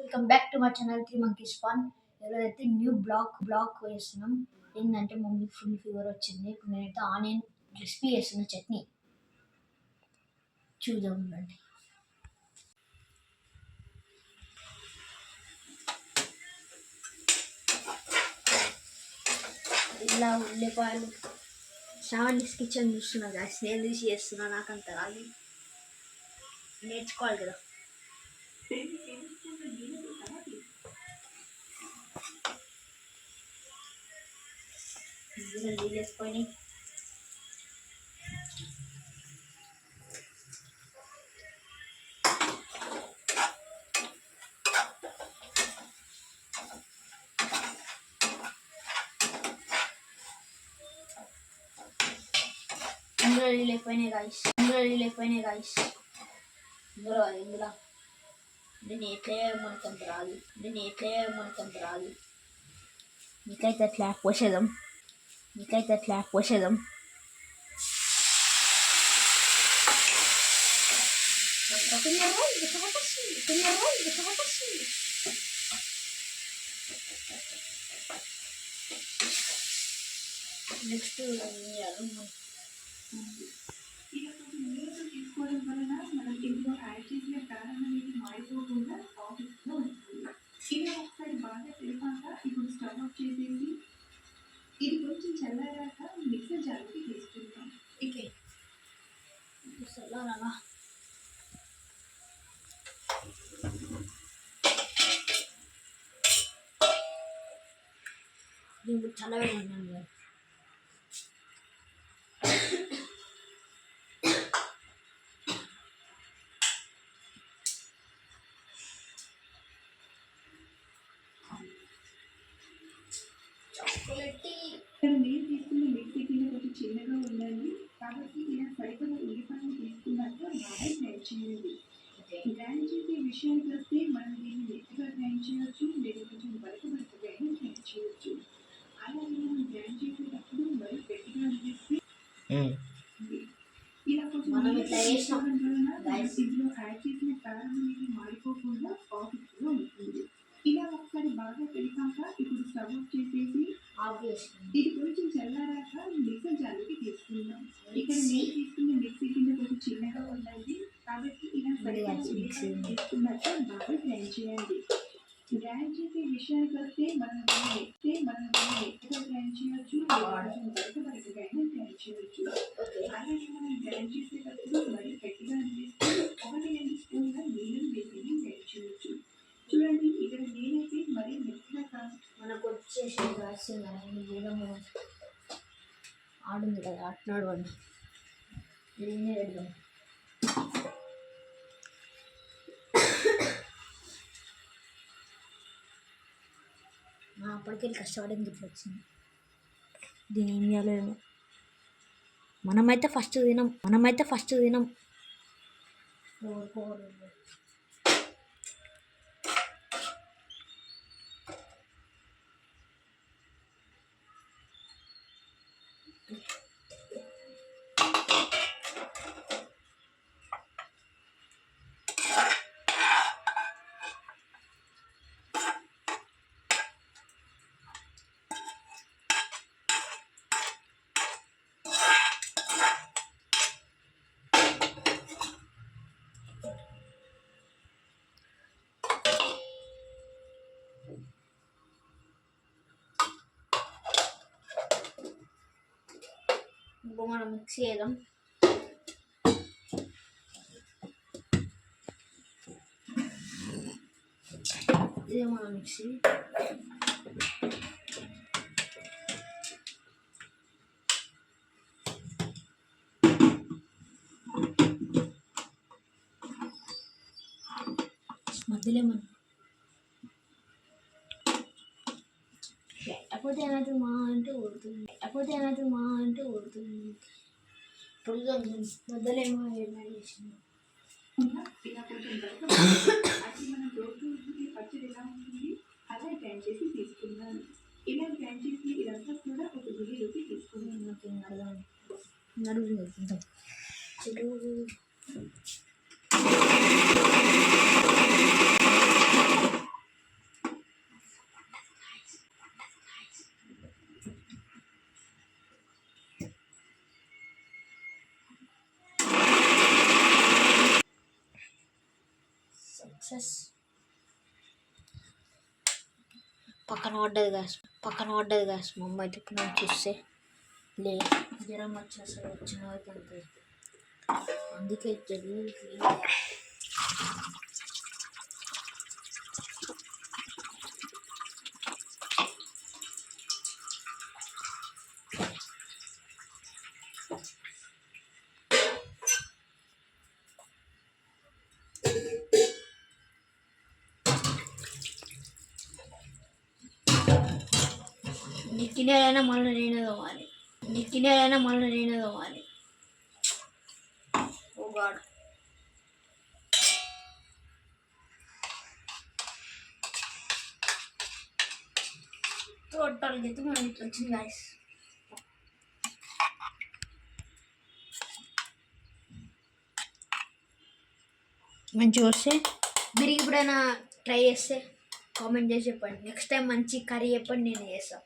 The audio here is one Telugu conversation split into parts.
Welcome back to my channel 3 monkeys fun. ఈరోజైతే న్యూ బ్లాగ్ వేస్తున్నాం. ఏంటంటే మమ్మీ ఫుల్ ఫీవర్ వచ్చింది. ఇప్పుడు నేనైతే ఆనియన్ రెసిపీ వేస్తున్నా, చట్నీ చూద్దాం. రండి. ఇలా ఉల్లిపాయలు శ్రావణిస్ కిచెన్ చూస్తున్నా గాయస్. నేను తీసి చేస్తున్నా, నాకంత రాదు, నేర్చుకోవాలి కదా. నీళ్ళు వేసుకొని ఇందులో నీళ్ళు ఎక్కువైనాయి గాయస్. ఇందులో దీన్ని ఎట్లే మనకంత రాదు. మీకైతే అట్లా పోసేదాం. నెక్స్ట్ తీసుకోవడం వలన మనం ఇందులో యాడ్ చేసిన కారం అనేది మారిపోకుండా ఆఫీస్లో ఉంటుంది. ఇలా ఒకసారి బాగా తెలిపాక ఇప్పుడు స్టవ్ ఆఫ్ చేసేసి ఇది కొంచెం చల్లారాక మిక్సర్ జార్కి తీసుకుంటాం. ఓకే, చల్లారా దీనికి చల్లగా ఉన్నాను. నేను తీసుకున్న మిక్సీ గిన్నె కొంచెం చిన్నగా ఉందండి, కాబట్టి ఇలా సరిపడా ఉల్లిపాయలు తీసుకున్నాక బాగా గ్రైండ్ చేయండి. గ్రైండ్ చేసే విషయానికి వస్తే మనం దీన్ని మెత్తగా గ్రైండ్ చేయొచ్చు, లేదా కొంచెం బరకబరకగానే గ్రైండ్ చేయొచ్చు. అలాగే మనం గ్రైండ్ చేసేటప్పుడు మరి గట్టిగా అనిపిస్తే ఇలా కొంచెం వేసుకోవడం వలన ఇందులో యాడ్ చేసిన కారం అనేది మారిపోకుండా ఆఫీస్లో ఉంటుంది. ఇలా ఒకసారి బాగా కలిపాక ఇప్పుడు స్టవ్ ఆఫ్ చేసేసి ఇది కొంచెం చల్లారాక మిక్సర్ జార్కి తీసుకుందాం. ఇక్కడ నేను తీసుకున్న మిక్సీ కింద కొంచెం చిన్నగా ఉందండి, కాబట్టి ఇలా తీసుకున్నాక బాగా గ్రైండ్ చేయండి. గ్రైండ్ చేసే విషయానికి వస్తే మనం ఎక్కువ గ్రైండ్ చేయొచ్చు, కొంచెం బరకబరకగానే గ్రైండ్ చేయొచ్చు. అలాగే మనం గ్రైండ్ చేసేటప్పుడు మరి గట్టిగా అనిపిస్తే 1-2 స్పూన్ల నీళ్ళని వేసి గ్రైండ్ చేయొచ్చు. చూడండి, ఇక్కడ నేనైతే మరీ మెత్తగా కాదు, మనకు వచ్చేసి రాసింది ఆడుంది కదా, అట్లాడు అని నేనే పెడదాం. అప్పటికెళ్ళి కష్టపడింది ఇట్లా వచ్చింది. దీని ఏం చేయాలేమో. మనమైతే ఫస్ట్ తినం. 4 ఇప్పుడు మనం మిక్స్ చేద్దాం. ఇదే మన మిక్సీ. మధ్యలో మనం పెట్టకపోతే ఏమైతుంది మా అంటే ఊరుతుంది. ఇప్పుడు మధ్యలో ఏమైనా చేసింది. ఇలా కొంచెం అది మనం రోజు పచ్చడి ఎలా ఉంటుంది అలా గ్రైండ్ చేసి తీసుకున్నాను. ఇలా గ్రైండ్ చేసి ఇదంతా కూడా ఒక గిన్నెలోకి తీసుకున్నాను. నడుగుతుంది. పక్కన పడ్డది గ్యాస్ మా అమ్మ అయితే ఇప్పుడు నాకు చూస్తే లే జ్వరం వచ్చేసి వచ్చిన వరకు అంతే అందుకే జల్లి నిక్కినేదైనా మళ్ళీ నేనే తోవాలి ఓ గాడ్ టోటల్ అయితే మనం ఇట్లా వచ్చింది గాయస్ మంచిగా వస్తే మీరు ఎప్పుడైనా ట్రై చేస్తే కామెంట్ చేసి చెప్పండి నెక్స్ట్ టైం మంచి కర్రీ చెప్పండి నేను చేస్తాను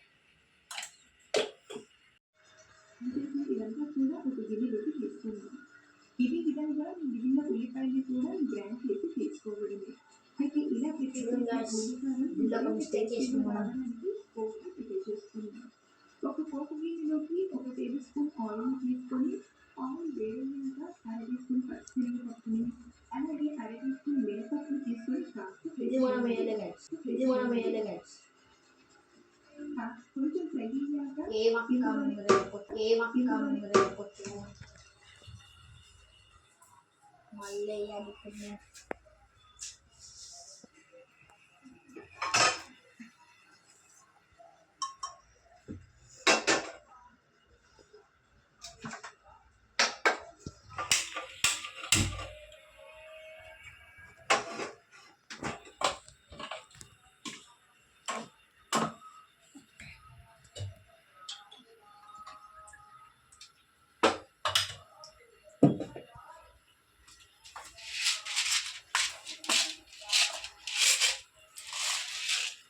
ఇదంతా కూడా ఒక గిన్నెలోకి తీసుకున్నాం. ఇదే విధంగా మిగిలిన ఉల్లిపాయలు కూడా గ్రైండ్ చేసి తీసుకోబడింది. అయితే ఇలా ప్రిపేర్ చేసుకున్నాం. ఒక పోపు గిన్నెలోకి 1 టేబుల్ స్పూన్ ఆయిల్ తీసుకొని ఆయిల్ వేడయ్యాక 1/2 టీ స్పూన్ పచ్చిశనగపప్పుని అలాగే 1/2 టీ స్పూన్ మినపప్పుని తీసుకొని కొంచెం ఫ్రై అయ్యాక మళ్ళీ వేయాలి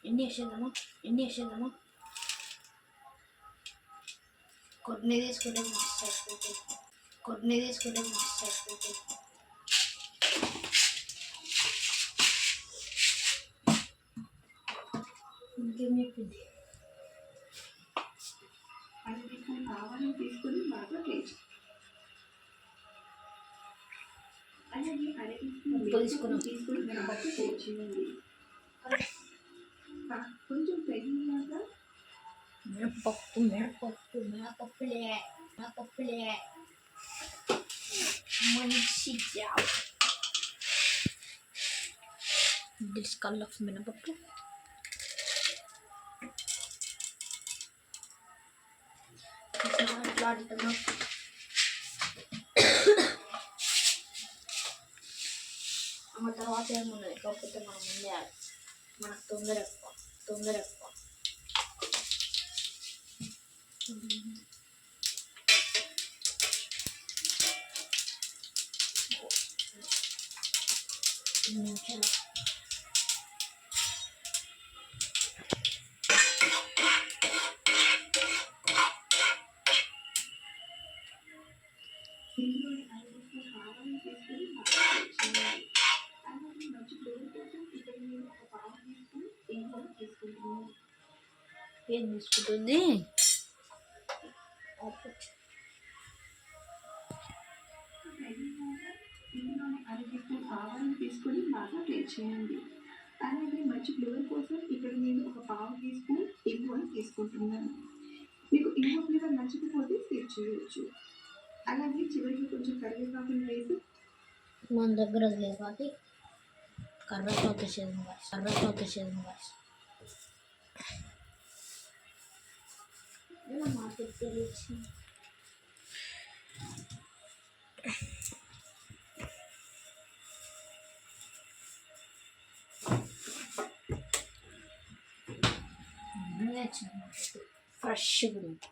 ఎన్ని వేసేద్దామా కొన్ని తీసుకుంటే మస్తు అయిపోతుంది ఇంకేం చెప్పింది ఆవాలను తీసుకొని బాగా వేయించు. అలాగే 1/2 టీ స్పూన్ తీసుకొని మినపప్పు వేయించేయండి. కొంచెం ఫ్రై అయ్యాక మినపప్పులే మంచి జాబ్ దిస్ కల్ ఆఫ్ మినపప్పు మాట్లాడుతున్నాం ఆ తర్వాత ఏమున్నది కాకపోతే మనం ముందే మనకు తొందర ఎక్కువ నిమిషాలు ఏం తీసుకుంటుంది ఆవాలను తీసుకొని బాగా ఫ్రై చేయండి. అలాగే మంచి ఫ్లేవర్ కోసం ఇక్కడ నేను ఒక 1/2 టీ స్పూన్ ఇంగువను తీసుకుంటున్నాను. మీకు ఇంగువ ఫ్లేవర్ నచ్చకపోతే స్కిప్ చేయవచ్చు. అలాగే చివరికి కొంచెం కరివేపాకును వేసి మన దగ్గర లేదు కాబట్టి కర్రపాకు వేసేది మార్కెట్ తెలియచ్చు ఫ్రెష్ గురించి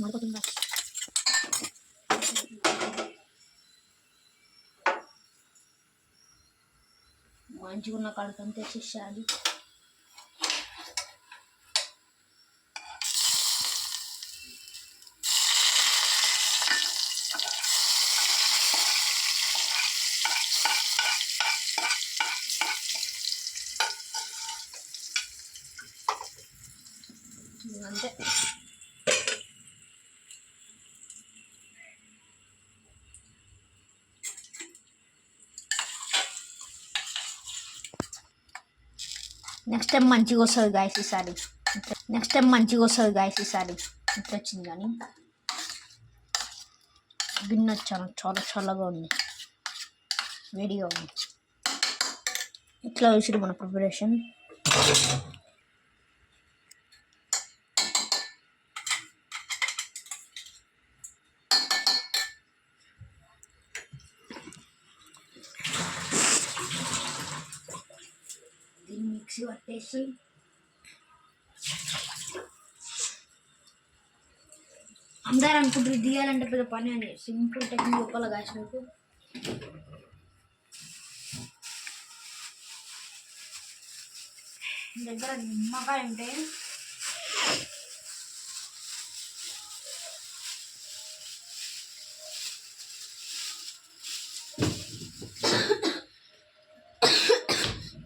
మరొకటి మంచిగా ఉన్న కాడకంతా వేసేసాలి. అంతే. నెక్స్ట్ టైం మంచిగా వస్తుంది గాయస్ ఈసారి. ఇట్లా వచ్చింది కానీ గిన్నె చాలా చల్లగా ఉంది, వేడిగా ఉంది. ఇట్లా వేసిరు మన ప్రిపరేషన్. దీన్ని మిక్సీ పట్టేసి అందరూ అనుకుంటారు తీయాలంటే పెద్ద పని అని. సింపుల్ టెక్నిక్ చెప్పాలి గాయస్ మీకు. దగ్గర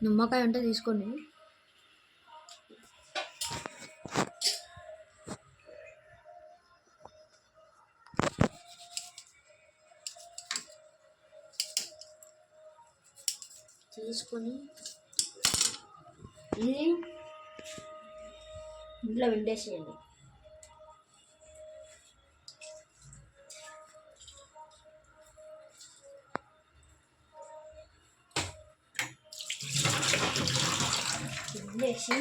నిమ్మకాయ ఉంటే తీసుకోండి. తీసుకొని ఇది ఇంట్లో వండేసేయండి. వండేసి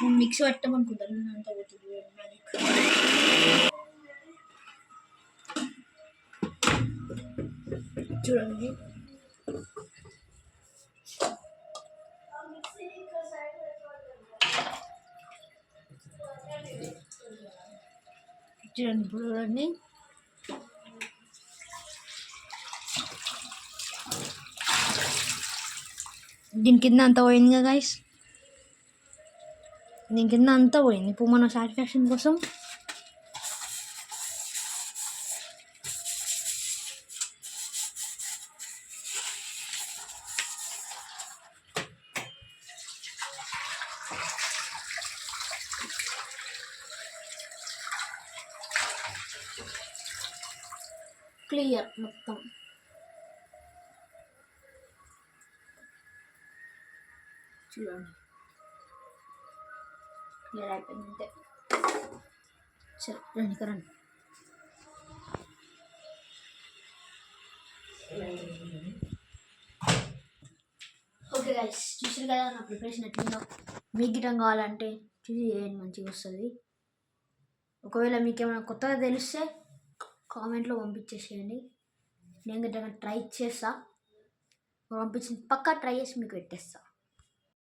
ఇప్పుడు మిక్సీ పెట్టమనుకుంటాను అంత పోతుంది. చూడండి చూడండి దీని కింద అంతా పోయింది కదా గైస్. దీని కింద అంతా పోయింది. ఇప్పుడు మన సాటిస్ఫాక్షన్ కోసం క్లియర్ మొత్తం. చూడండి క్లియర్ అయిపోయింది అంతే. సరే రండి కరండి. ఓకే గైస్, చూసారు కదా నా ప్రిపరేషన్ ఎట్లుందో. మీకు గిటం కావాలంటే చూసి చేయండి, మంచిగా వస్తుంది. ఒకవేళ మీకు ఏమైనా కొత్తగా తెలిస్తే కామెంట్లో పంపించేసేయండి. నేను గిట్ట ట్రై చేస్తా, పంపించిన పక్కా ట్రై చేసి మీకు పెట్టేస్తా.